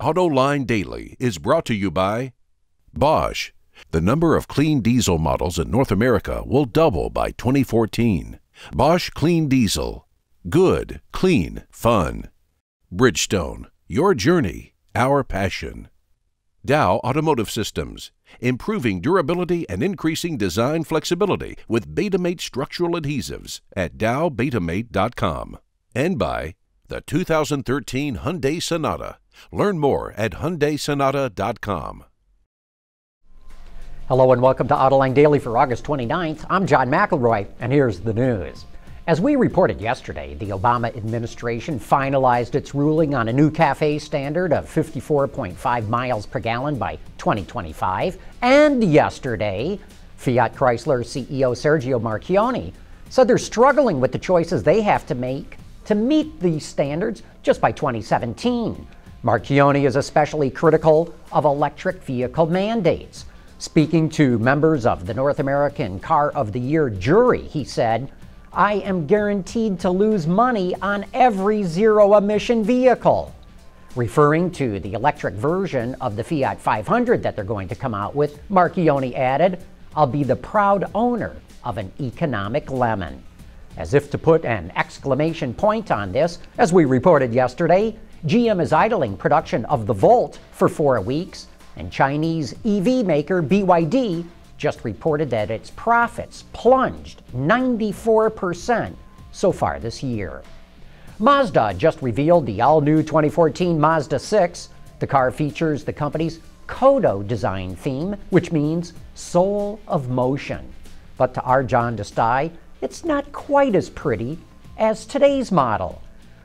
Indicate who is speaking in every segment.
Speaker 1: Autoline Daily is brought to you by Bosch. The number of clean diesel models in North America will double by 2014. Bosch Clean Diesel. Good, clean, fun. Bridgestone. Your journey, our passion. Dow Automotive Systems. Improving durability and increasing design flexibility with Betamate structural adhesives at dowbetamate.com. And by the 2013 Hyundai Sonata. Learn more at HyundaiSonata.com.
Speaker 2: Hello and welcome to Autoline Daily for August 29th. I'm John McElroy, and here's the news. As we reported yesterday, the Obama administration finalized its ruling on a new CAFE standard of 54.5 miles per gallon by 2025. And yesterday, Fiat-Chrysler CEO Sergio Marchionne said they're struggling with the choices they have to make to meet these standards just by 2017. Marchionne is especially critical of electric vehicle mandates. Speaking to members of the North American Car of the Year jury, he said, "I am guaranteed to lose money on every zero-emission vehicle." Referring to the electric version of the Fiat 500 that they're going to come out with, Marchionne added, "I'll be the proud owner of an economic lemon." As if to put an exclamation point on this, as we reported yesterday, GM is idling production of the Volt for 4 weeks, and Chinese EV maker BYD just reported that its profits plunged 94% so far this year. Mazda just revealed the all-new 2014 Mazda 6. The car features the company's Kodo design theme, which means soul of motion. But to our John Destai, it's not quite as pretty as today's model.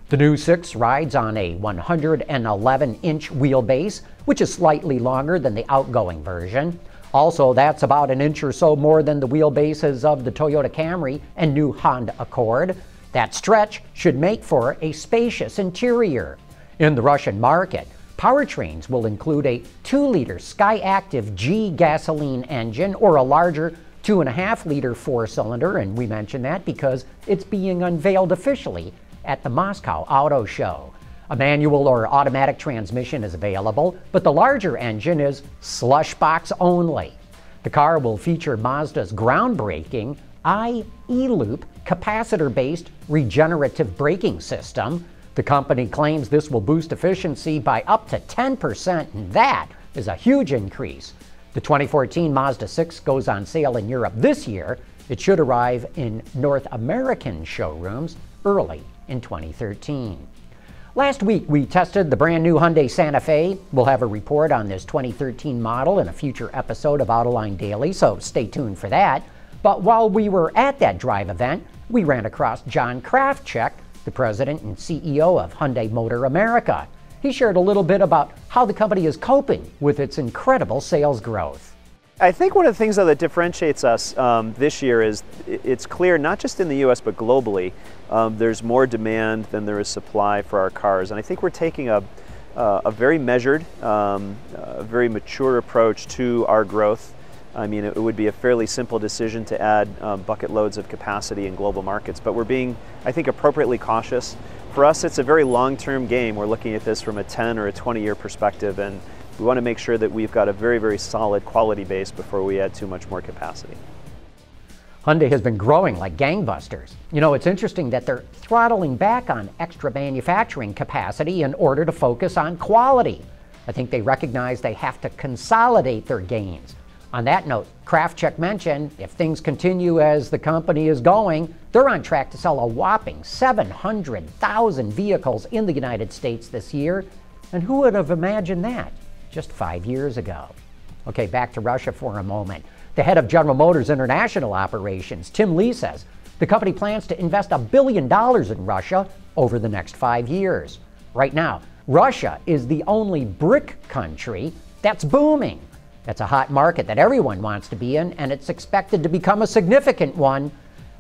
Speaker 2: The new 6 rides on a 111-inch wheelbase, which is slightly longer than the outgoing version. Also, that's about an inch or so more than the wheelbases of the Toyota Camry and new Honda Accord. That stretch should make for a spacious interior. In the Russian market, powertrains will include a 2-liter Skyactiv G gasoline engine or a larger 2.5-liter 4-cylinder, and we mention that because it's being unveiled officially at the Moscow Auto Show. A manual or automatic transmission is available, but the larger engine is slush box only. The car will feature Mazda's groundbreaking i-eLoop capacitor-based regenerative braking system. The company claims this will boost efficiency by up to 10%, and that is a huge increase. The 2014 Mazda 6 goes on sale in Europe this year. It should arrive in North American showrooms early in 2013. Last week, we tested the brand new Hyundai Santa Fe. We'll have a report on this 2013 model in a future episode of Autoline Daily, so stay tuned for that. But while we were at that drive event, we ran across John Krafcik, the president and CEO of Hyundai Motor America. He shared a little bit about how the company is coping with its incredible sales growth.
Speaker 3: I think one of the things that differentiates us this year is it's clear, not just in the US, but globally, there's more demand than there is supply for our cars. And I think we're taking a very measured, very mature approach to our growth. I mean, it would be a fairly simple decision to add bucket loads of capacity in global markets, but we're being, I think, appropriately cautious. For us, it's a very long-term game. We're looking at this from a 10 or a 20-year perspective, and we want to make sure that we've got a very, very solid quality base before we add too much more capacity.
Speaker 2: Hyundai has been growing like gangbusters. You know, it's interesting that they're throttling back on extra manufacturing capacity in order to focus on quality. I think they recognize they have to consolidate their gains. On that note, Krafcik mentioned if things continue as the company is going, they're on track to sell a whopping 700,000 vehicles in the United States this year. And who would have imagined that just 5 years ago? Okay, back to Russia for a moment. The head of General Motors International Operations, Tim Lee, says the company plans to invest $1 billion in Russia over the next 5 years. Right now, Russia is the only BRIC country that's booming. That's a hot market that everyone wants to be in, and it's expected to become a significant one.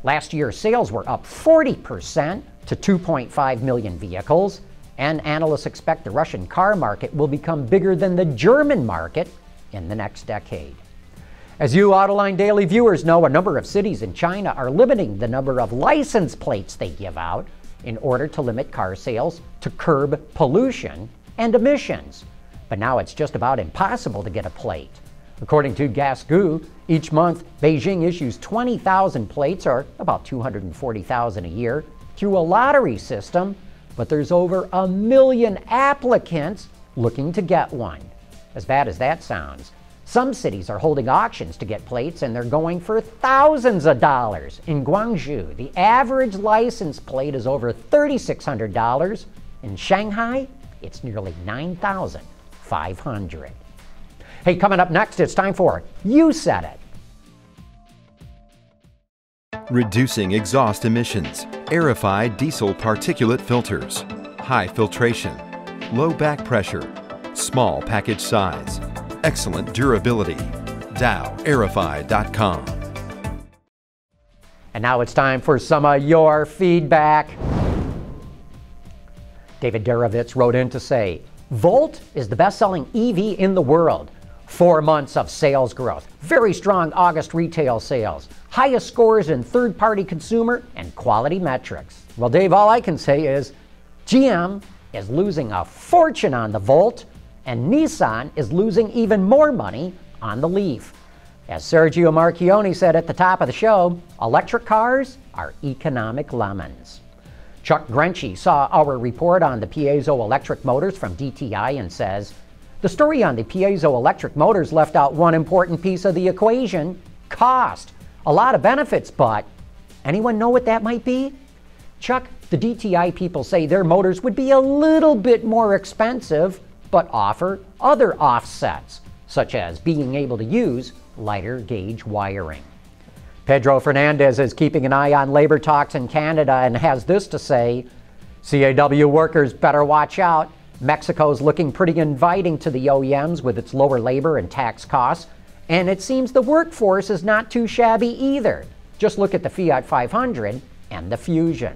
Speaker 2: Last year, sales were up 40% to 2.5 million vehicles, and analysts expect the Russian car market will become bigger than the German market in the next decade. As you Autoline Daily viewers know, a number of cities in China are limiting the number of license plates they give out in order to limit car sales to curb pollution and emissions. but now it's just about impossible to get a plate. According to Gasgoo, each month Beijing issues 20,000 plates, or about 240,000 a year, through a lottery system, but there's over 1 million applicants looking to get one. As bad as that sounds, some cities are holding auctions to get plates, and they're going for thousands of dollars. In Guangzhou, the average license plate is over $3,600. In Shanghai, it's nearly $9,500. Hey, coming up next, it's time for You Said It.
Speaker 4: Reducing exhaust emissions, aerified diesel particulate filters, high filtration, low back pressure, small package size, excellent durability. DowAerify.com.
Speaker 2: And now it's time for some of your feedback. David Darovitz wrote in to say, Volt is the best-selling EV in the world. 4 months of sales growth, very strong August retail sales, highest scores in third-party consumer and quality metrics. Well, Dave, all I can say is GM is losing a fortune on the Volt, and Nissan is losing even more money on the Leaf. As Sergio Marchionne said at the top of the show, electric cars are economic lemons. Chuck Grenche saw our report on the piezo electric motors from DTI and says, the story on the piezo electric motors left out one important piece of the equation, cost. A lot of benefits, but anyone know what that might be? Chuck, the DTI people say their motors would be a little bit more expensive, but offer other offsets, such as being able to use lighter gauge wiring. Pedro Fernandez is keeping an eye on labor talks in Canada and has this to say, CAW workers better watch out. Mexico's looking pretty inviting to the OEMs with its lower labor and tax costs, and it seems the workforce is not too shabby either. Just look at the Fiat 500 and the Fusion.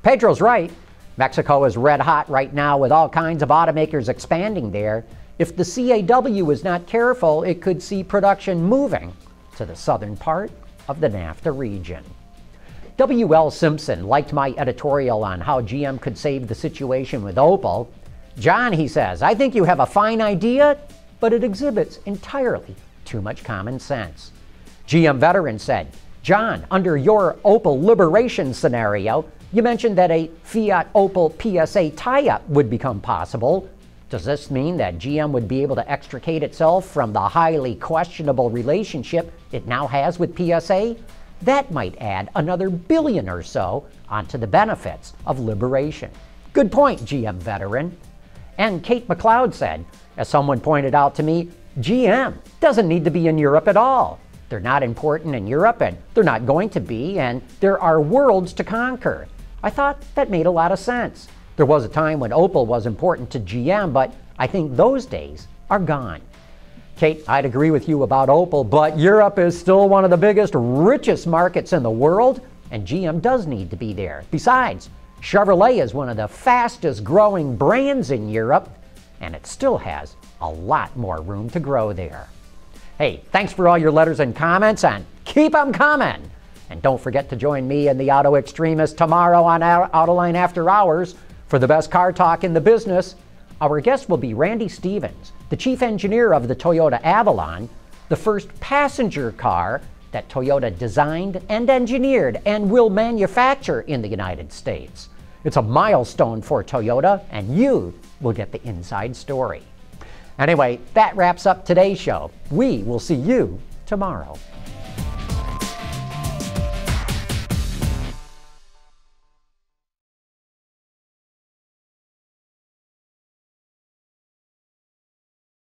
Speaker 2: Pedro's right. Mexico is red hot right now with all kinds of automakers expanding there. If the CAW is not careful, it could see production moving to the southern part of the NAFTA region. W.L. Simpson liked my editorial on how GM could save the situation with Opel. John, he says, I think you have a fine idea, but it exhibits entirely too much common sense. GM veteran said, John, under your Opel liberation scenario, you mentioned that a Fiat-Opel PSA tie-up would become possible. Does this mean that GM would be able to extricate itself from the highly questionable relationship it now has with PSA? That might add another billion or so onto the benefits of liberation. Good point, GM veteran. And Kate McLeod said, as someone pointed out to me, GM doesn't need to be in Europe at all. They're not important in Europe, and they're not going to be, and there are worlds to conquer. I thought that made a lot of sense. There was a time when Opel was important to GM, but I think those days are gone. Kate, I'd agree with you about Opel, but Europe is still one of the biggest, richest markets in the world, and GM does need to be there. Besides, Chevrolet is one of the fastest growing brands in Europe, and it still has a lot more room to grow there. Hey, thanks for all your letters and comments, and keep them coming. And don't forget to join me and the Auto Extremist tomorrow on Autoline After Hours for the best car talk in the business. Our guest will be Randy Stevens, the chief engineer of the Toyota Avalon, the first passenger car that Toyota designed and engineered and will manufacture in the United States. It's a milestone for Toyota, and you will get the inside story. Anyway, that wraps up today's show. We will see you tomorrow.